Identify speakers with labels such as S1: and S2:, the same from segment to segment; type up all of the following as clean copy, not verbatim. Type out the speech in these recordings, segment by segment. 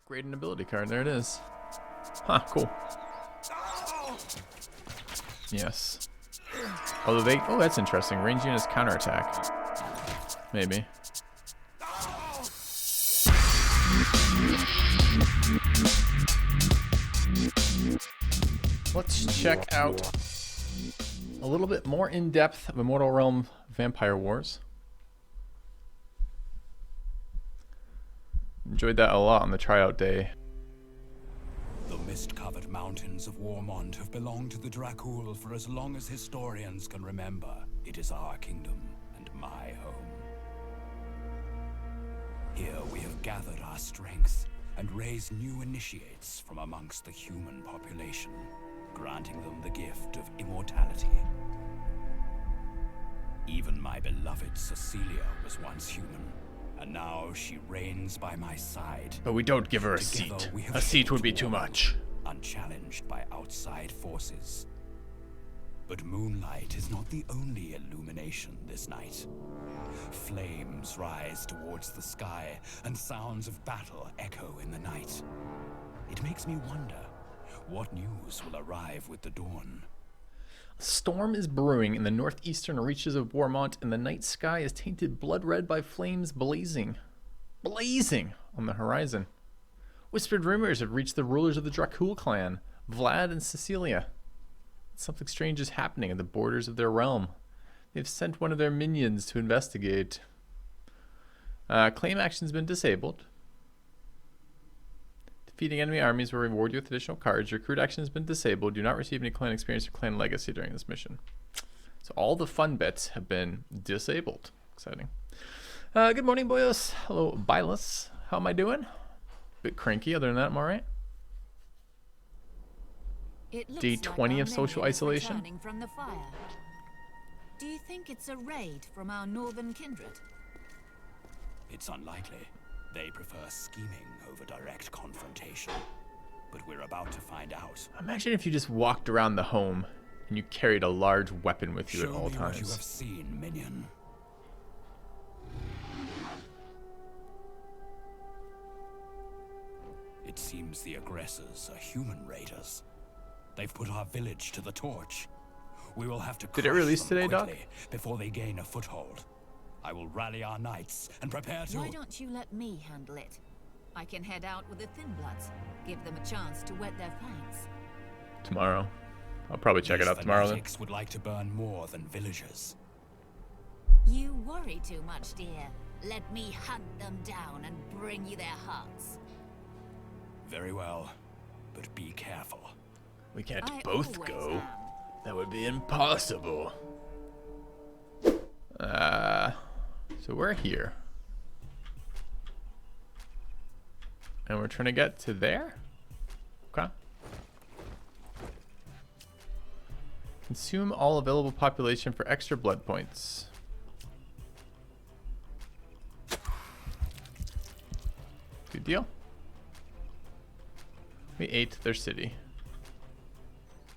S1: Upgrade an ability card. There it is. Huh, cool. Yes. Although they... Oh, that's interesting. Range units counterattack. Maybe. Let's check out a little bit more in depth of Immortal Realms Vampire Wars. Enjoyed that a lot on the tryout day.
S2: The mist-covered mountains of Warmond have belonged to the Dracul for as long as historians can remember. It is our kingdom and my home. Here we have gathered our strength and raised new initiates from amongst the human population, granting them the gift of immortality. Even my beloved Cecilia was once human, and now she reigns by my side.
S1: But we don't give her a
S2: Together
S1: seat.
S2: we have
S1: A seat would be
S2: shaped
S1: too
S2: Warmond,
S1: much.
S2: unchallenged by outside forces. But moonlight is not the only illumination this night. Flames rise towards the sky, and sounds of battle echo in the night. It makes me wonder, what news will arrive with the dawn?
S1: A storm is brewing in the northeastern reaches of Warmont, and the night sky is tainted blood red by flames blazing on the horizon. Whispered rumors have reached the rulers of the Dracul clan, Vlad and Cecilia. Something strange is happening at the borders of their realm. They've sent one of their minions to investigate. Claim action's been disabled. Defeating enemy armies will reward you with additional cards. Recruit action has been disabled. Do not receive any clan experience or clan legacy during this mission. So all the fun bits have been disabled. Exciting. Good morning, boyos. Hello, Bilus. How am I doing? Bit cranky. Other than that, I'm all right. Day 20 of social isolation.
S3: From the fire. Do you think it's a raid from our northern kindred?
S2: It's unlikely. They prefer scheming over direct confrontation. But we're about to find out.
S1: Imagine if you just walked around the home and you carried a large weapon with you
S2: Show
S1: at all
S2: me
S1: times.
S2: what you have seen, minion. It seems the aggressors are human raiders. They've put our village to the torch. We will have to
S1: Did it release today, Doc?
S2: before they gain a foothold. I will rally our knights and prepare to...
S3: Why don't you let me handle it? I can head out with the Thin Bloods, give them a chance to wet their fangs.
S1: Tomorrow. I'll probably check it
S2: These
S1: out tomorrow then.
S2: fanatics would like to burn more than villagers.
S3: You worry too much, dear. Let me hunt them down and bring you their hearts.
S2: Very well, but be careful.
S1: We can't
S3: I
S1: both
S3: always
S1: go.
S3: am.
S1: That would be impossible. So we're here. And we're trying to get to there? Okay. Consume all available population for extra blood points. Good deal. We ate their city.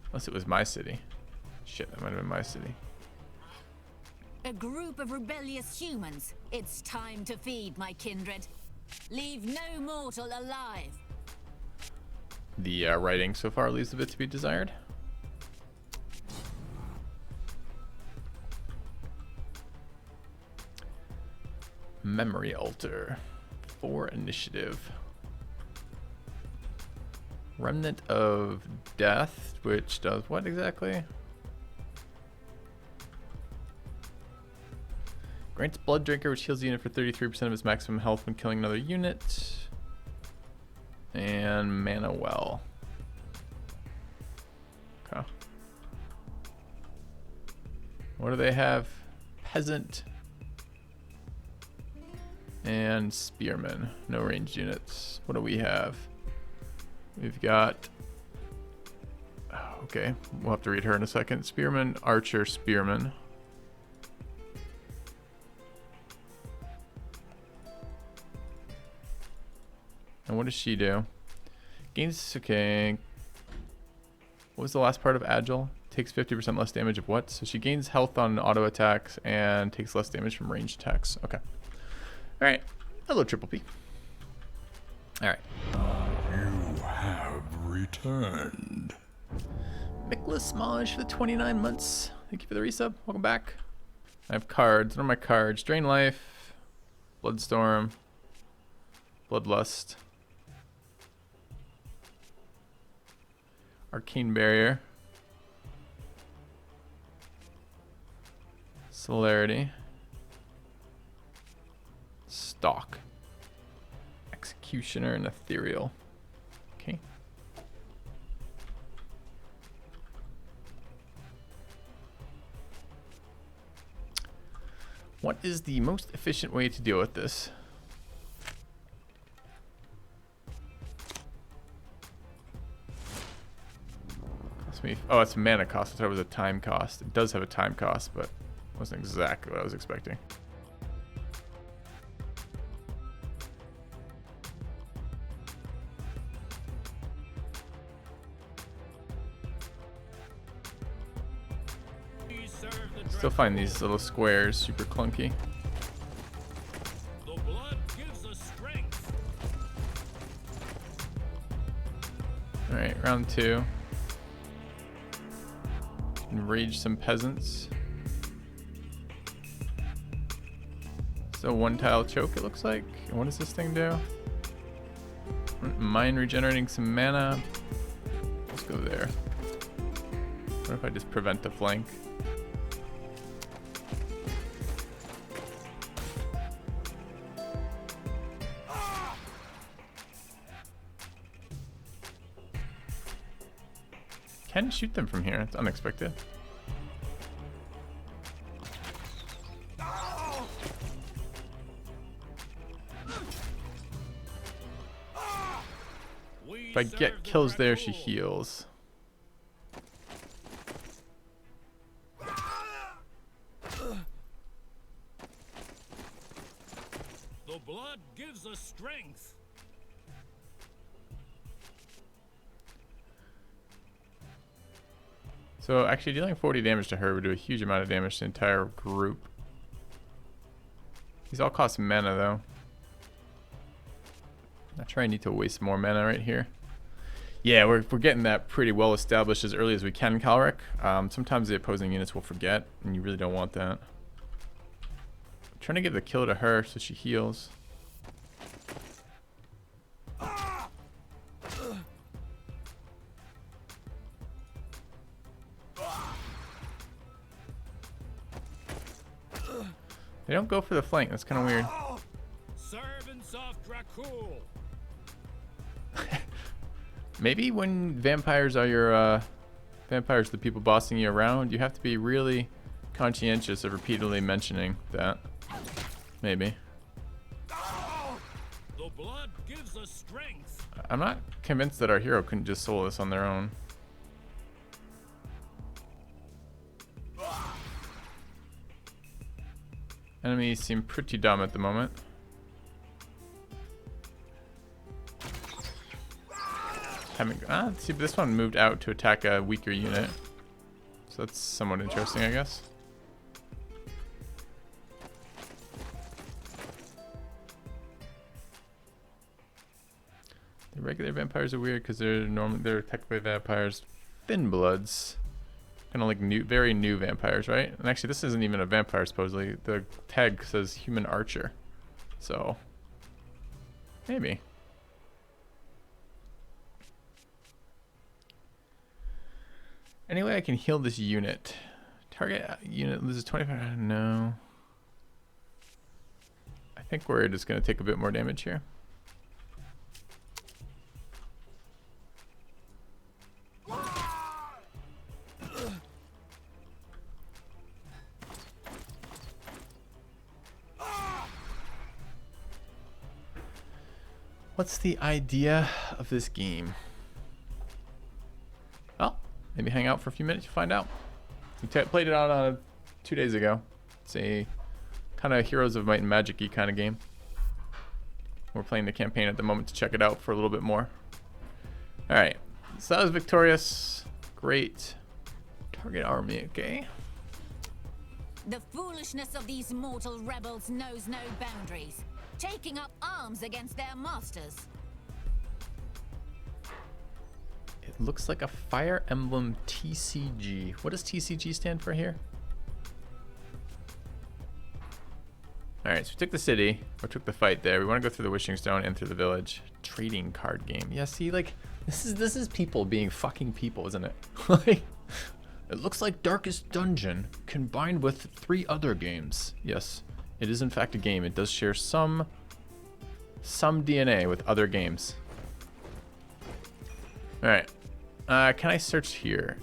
S1: Unless it was my city. Shit, that might have been my city.
S3: A group of rebellious humans. It's time to feed, my kindred. Leave no mortal alive.
S1: The writing so far leaves a bit to be desired. Memory altar. 4 initiative. Remnant of Death, which does what exactly? Grants Blood Drinker, which heals the unit for 33% of its maximum health when killing another unit. And Mana Well. Okay. What do they have? Peasant. And Spearman. No ranged units. What do we have? We've got... Okay, we'll have to read her in a second. Spearman, Archer, Spearman. And what does she do? Gains, okay. What was the last part of Agile? Takes 50% less damage of what? So she gains health on auto attacks and takes less damage from ranged attacks. Okay. Alright. Hello, Triple P. Alright.
S2: returned.
S1: Miklas Smaj for the 29 months. Thank you for the resub. Welcome back. I have cards. What are my cards? Drain Life, Bloodstorm, Bloodlust, Arcane Barrier, Celerity, Stalk, Executioner, and Ethereal. Okay. What is the most efficient way to deal with this? Cost me, oh, it's a mana cost. I thought it was a time cost. It does have a time cost, but wasn't exactly what I was expecting. Still find these little squares super clunky.
S2: The blood gives us strength.
S1: Alright, round 2. Enrage some peasants. So one tile choke it looks like. And what does this thing do? Mine regenerating some mana. Let's go there. What if I just prevent the flank? Can shoot them from here. It's unexpected. If I get kills there, she heals.
S2: The blood gives us strength.
S1: So actually dealing 40 damage to her would do a huge amount of damage to the entire group. These all cost mana though. Not sure I need to waste more mana right here. Yeah, we're getting that pretty well established as early as we can, Calric. Sometimes the opposing units will forget, and you really don't want that. I'm trying to give the kill to her so she heals. They don't go for the flank. That's kind of weird.
S2: Servants of Dracul.
S1: Maybe when vampires are your vampires, the people bossing you around, you have to be really conscientious of repeatedly mentioning that. Maybe.
S2: The blood gives us strength.
S1: I'm not convinced that our hero couldn't just solo this on their own. Enemies seem pretty dumb at the moment. See, this one moved out to attack a weaker unit. So that's somewhat interesting, I guess. The regular vampires are weird because they're technically vampires. Thin bloods. Kind of like very new vampires, right? And actually, this isn't even a vampire, supposedly. The tag says human archer. So, maybe. Anyway, I can heal this unit. Target unit loses 25. No. I think we're just going to take a bit more damage here. What's the idea of this game? Well, maybe hang out for a few minutes to find out. We played it on 2 days ago. It's a kind of Heroes of Might and Magic-y kind of game. We're playing the campaign at the moment to check it out for a little bit more. Alright, so that was victorious. Great. Target army, okay.
S3: The foolishness of these mortal rebels knows no boundaries, taking up arms against their masters.
S1: It looks like a Fire Emblem TCG. What does TCG stand for here? Alright, so we took the city, or took the fight there. We want to go through the Wishing Stone and through the village. Trading card game. Yeah, see, like, this is people being fucking people, isn't it? Like, it looks like Darkest Dungeon combined with 3 other games. Yes, it is in fact a game. It does share some DNA with other games. Alright. Can I search here?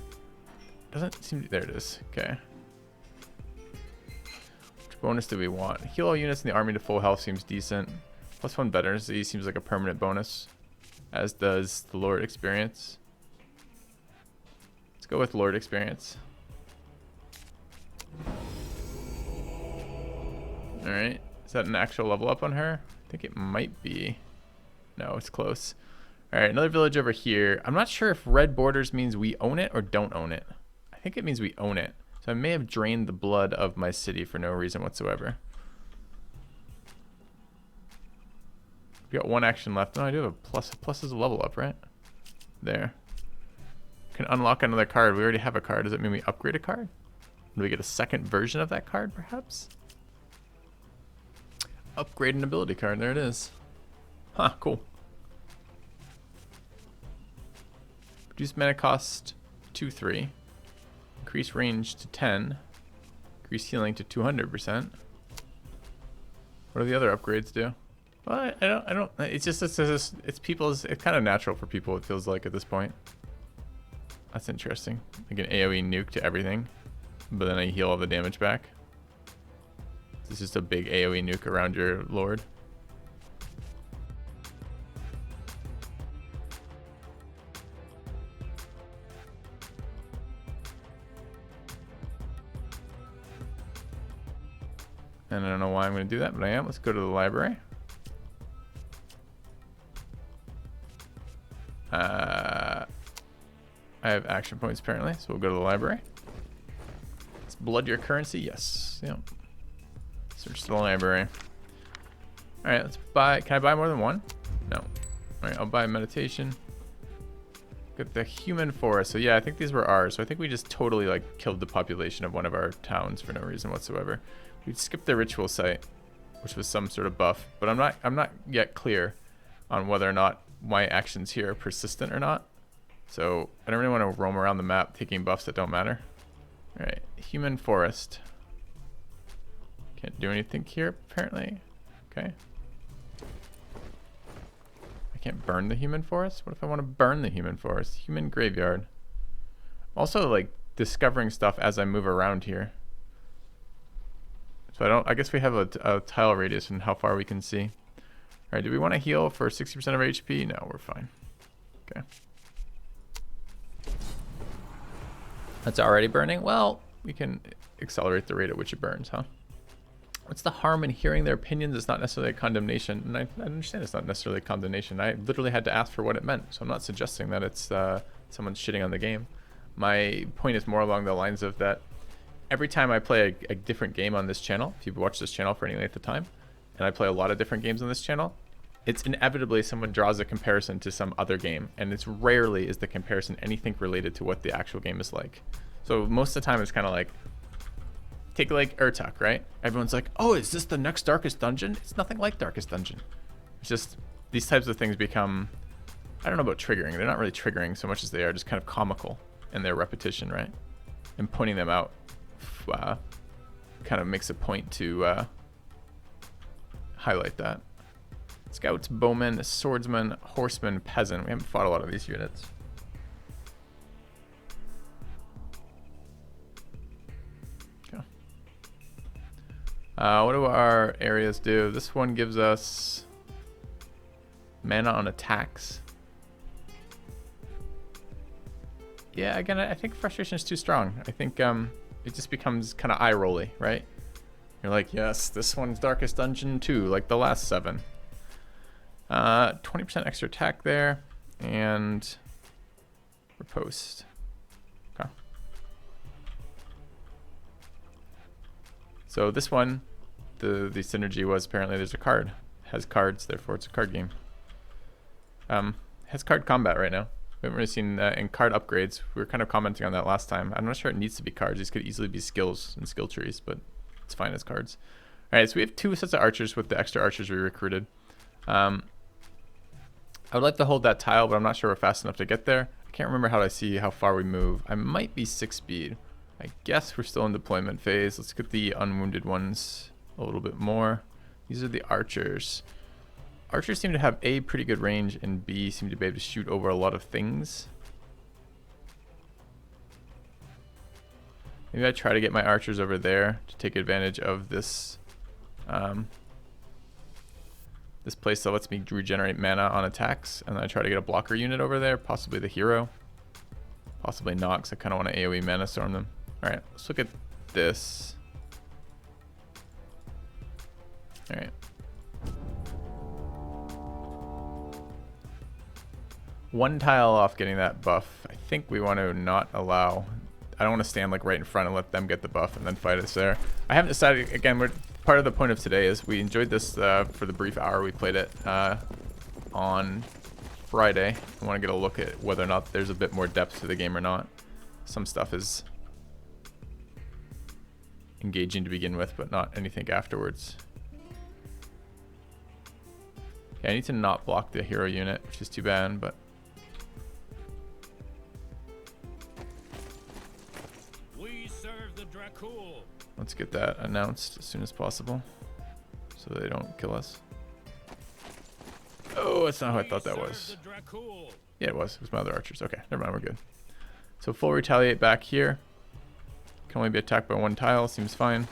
S1: Doesn't seem to, there it is. Okay. Which bonus do we want? Heal all units in the army to full health seems decent. +1 veterancy seems like a permanent bonus. As does the Lord experience. Let's go with Lord experience. Alright. Is that an actual level up on her? I think it might be. No, it's close. Alright, another village over here. I'm not sure if red borders means we own it or don't own it. I think it means we own it. So I may have drained the blood of my city for no reason whatsoever. We got 1 action left. No, I do have a plus. A plus is a level up, right? There. Can unlock another card. We already have a card. Does that mean we upgrade a card? Do we get a second version of that card, perhaps? Upgrade an ability card. There it is. Huh, cool. Reduce mana cost 2/3. Increase range to 10. Increase healing to 200%. What do the other upgrades do? Well, I don't. It's just it's people's. It's kind of natural for people. It feels like at this point. That's interesting. Like an AOE nuke to everything, but then I heal all the damage back. This is just a big AOE nuke around your lord. And I don't know why I'm going to do that, but I am. Let's go to the library. I have action points apparently, so we'll go to the library. Is blood your currency? Yes. Yep. Search the library. All right, let's buy. Can I buy more than 1? No. All right, I'll buy meditation. Got the human forest. So yeah, I think these were ours. So I think we just totally like killed the population of one of our towns for no reason whatsoever. We skipped the ritual site, which was some sort of buff, but I'm not yet clear on whether or not my actions here are persistent or not. So I don't really want to roam around the map taking buffs that don't matter. All right, human forest. Can't do anything here apparently. Okay. I can't burn the human forest. What if I want to burn the human forest? Human graveyard. Also like discovering stuff as I move around here. So I guess we have a tile radius and how far we can see. All right, do we want to heal for 60% of our HP? No, we're fine. Okay. That's already burning? Well, we can accelerate the rate at which it burns, huh? What's the harm in hearing their opinions? It's not necessarily a condemnation. And I understand it's not necessarily a condemnation. I literally had to ask for what it meant. So I'm not suggesting that it's someone shitting on the game. My point is more along the lines of that every time I play a different game on this channel, if you've watched this channel for any length of time, and I play a lot of different games on this channel, it's inevitably someone draws a comparison to some other game, and it's rarely is the comparison anything related to what the actual game is like. So most of the time it's kind of like, take like Urtuk, right? Everyone's like, oh, is this the next Darkest Dungeon? It's nothing like Darkest Dungeon. It's just, these types of things become, I don't know about triggering. They're not really triggering so much as they are just kind of comical in their repetition, right? And pointing them out kind of makes a point to highlight that. Scouts, bowmen, swordsman, horseman, peasant. We haven't fought a lot of these units. Okay. What do our areas do? This one gives us mana on attacks. Yeah, again, I think frustration is too strong. I think it just becomes kind of eye-rolly, right? You're like, yes, this one's Darkest Dungeon too, like the last 7. 20% extra attack there, and riposte. Okay. So this one, the synergy was apparently there's a card. Has cards, therefore it's a card game. Has card combat right now, We haven't really seen that in card upgrades. We were kind of commenting on that last time. I'm not sure it needs to be cards. These could easily be skills and skill trees, but it's fine as cards. All right, so we have 2 sets of archers with the extra archers we recruited. I would like to hold that tile, but I'm not sure we're fast enough to get there. I can't remember how to see how far we move. I might be 6 speed. I guess we're still in deployment phase. Let's get the unwounded ones a little bit more. These are the archers. Archers seem to have A, pretty good range, and B, seem to be able to shoot over a lot of things. Maybe I try to get my archers over there to take advantage of this this place that lets me regenerate mana on attacks, and then I try to get a blocker unit over there, possibly the hero. Possibly not, because I kind of want to AoE mana storm them. Alright, let's look at this. Alright. One tile off getting that buff. I think we want to not allow... I don't want to stand like right in front and let them get the buff and then fight us there. I haven't decided, again, part of the point of today is we enjoyed this for the brief hour we played it on Friday. I want to get a look at whether or not there's a bit more depth to the game or not. Some stuff is engaging to begin with, but not anything afterwards. Okay, I need to not block the hero unit, which is too bad, but... Let's get that announced as soon as possible so they don't kill us. Oh, that's not how I thought that was. Yeah, it was. It was my other archers. Okay, never mind. We're good. So full retaliate back here. Can only be attacked by 1 tile. Seems fine.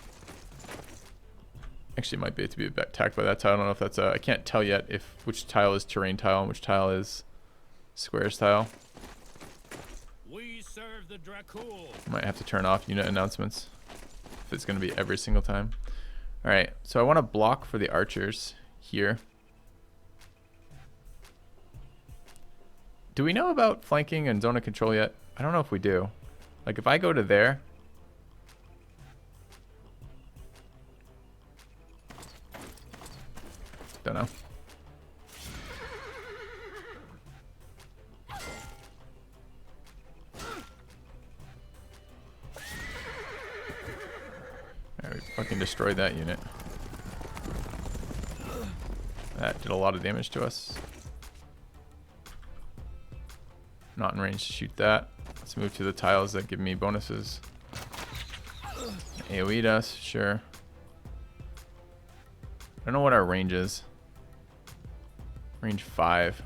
S1: Actually, it might be able to be attacked by that tile. I don't know if that's I can't tell yet if which tile is terrain tile and which tile is squares tile.
S2: We serve the Dracul.
S1: Might have to turn off unit announcements. It's going to be every single time. All right, so I want to block for the archers here. Do we know about flanking and zone of control yet? I don't know if we do. Like if I go to there, don't know. Alright, we fucking destroyed that unit. That did a lot of damage to us. Not in range to shoot that. Let's move to the tiles that give me bonuses. AoE'd us, sure. I don't know what our range is. Range 5.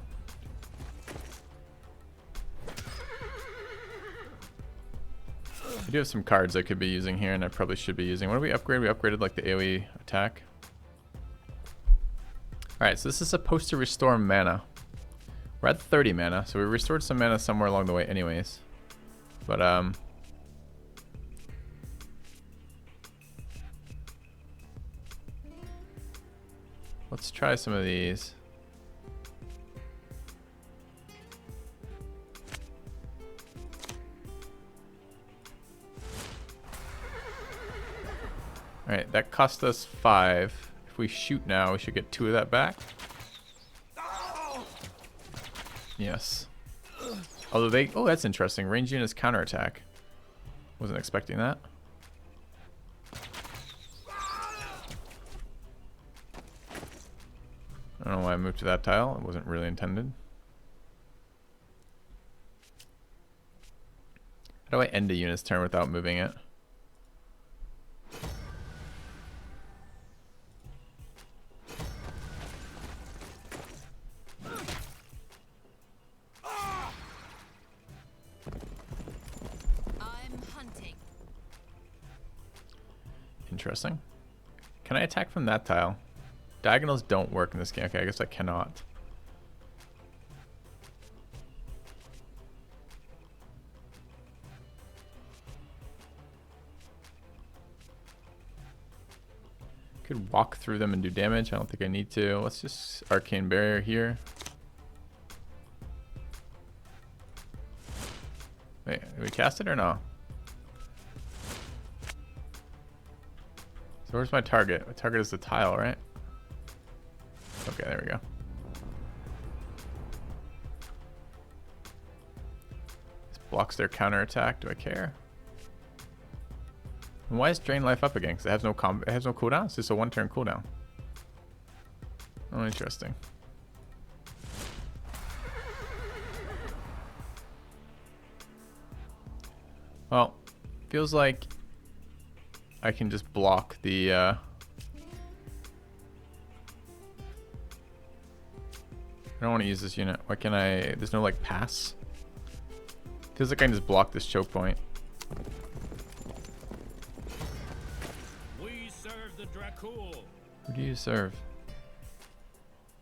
S1: I do have some cards I could be using here, and I probably should be using. What did we upgrade? We upgraded like the AoE attack. Alright, so this is supposed to restore mana. We're at 30 mana, so we restored some mana somewhere along the way anyways. But, let's try some of these. Alright, that cost us 5. If we shoot now, we should get 2 of that back. Yes. Although they... Oh, that's interesting. Range units counterattack. Wasn't expecting that. I don't know why I moved to that tile. It wasn't really intended. How do I end a unit's turn without moving it? Interesting. Can I attack from that tile? Diagonals don't work in this game. Okay, I guess I cannot. Could walk through them and do damage. I don't think I need to. Let's just arcane barrier here. Wait, did we cast it or no? So where's my target? My target is the tile, right? Okay, there we go. Blocks their counterattack. Do I care? And why is Drain Life up again? Because it has no it has no cooldown. It's just a 1-turn cooldown. Oh, interesting. Well, feels like I can just block the I don't want to use this unit. Why can I? There's no like pass. Feels like I can just block this choke point.
S2: We serve the Dracul.
S1: Who do you serve?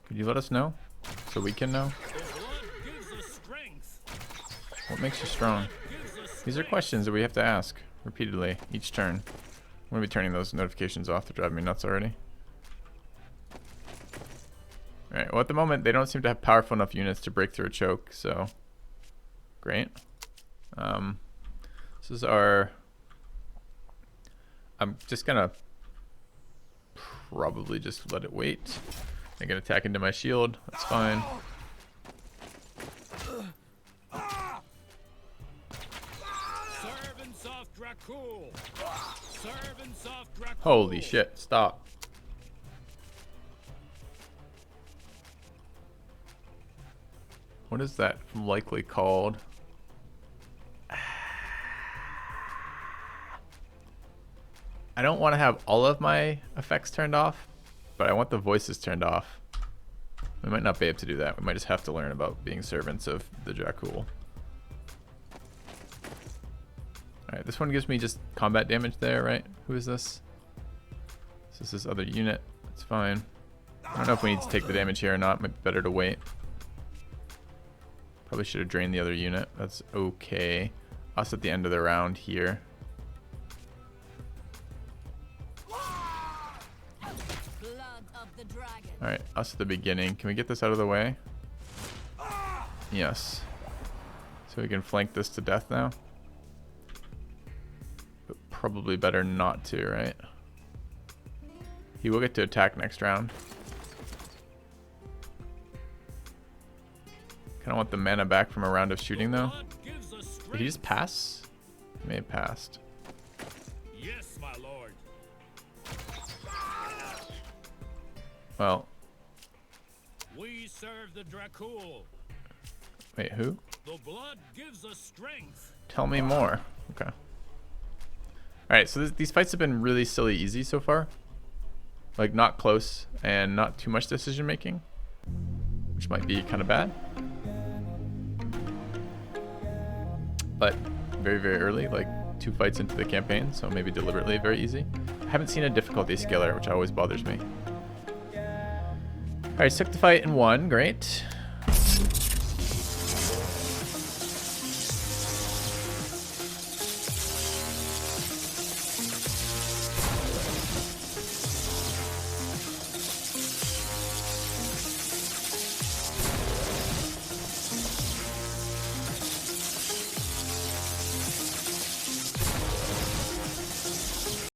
S1: Could you let us know so we can know?
S2: The blood gives us strength.
S1: What makes you strong? These are questions that we have to ask repeatedly each turn. I'm gonna be turning those notifications off. They're driving me nuts already. Alright, well at the moment they don't seem to have powerful enough units to break through a choke, so great. This is our... I'm just gonna probably just let it wait. I can attack into my shield, that's fine. Holy shit, stop. What is that likely called? I don't want to have all of my effects turned off, but I want the voices turned off. We might not be able to do that. We might just have to learn about being servants of the Dracul. Alright, this one gives me just combat damage there, right? Who is this? This is this other unit. It's fine. I don't know if we need to take the damage here or not. Might be better to wait. Probably should have drained the other unit. That's okay. Us at the end of the round here. Alright, us at the beginning. Can we get this out of the way? Yes. So we can flank this to death now. But probably better not to, right? He will get to attack next round. Kinda want the mana back from a round of shooting though. Did he just pass? He may have passed.
S2: Yes, my lord.
S1: Well.
S2: We serve the Dracul.
S1: Wait, who?
S2: The blood gives us strength.
S1: Tell me more. Okay. Alright, so these fights have been really silly easy so far. Like, not close and not too much decision making, which might be kind of bad. But very, very early, like 2 fights into the campaign, so maybe deliberately very easy. I haven't seen a difficulty scaler, which always bothers me. Alright, took the fight and won. Great.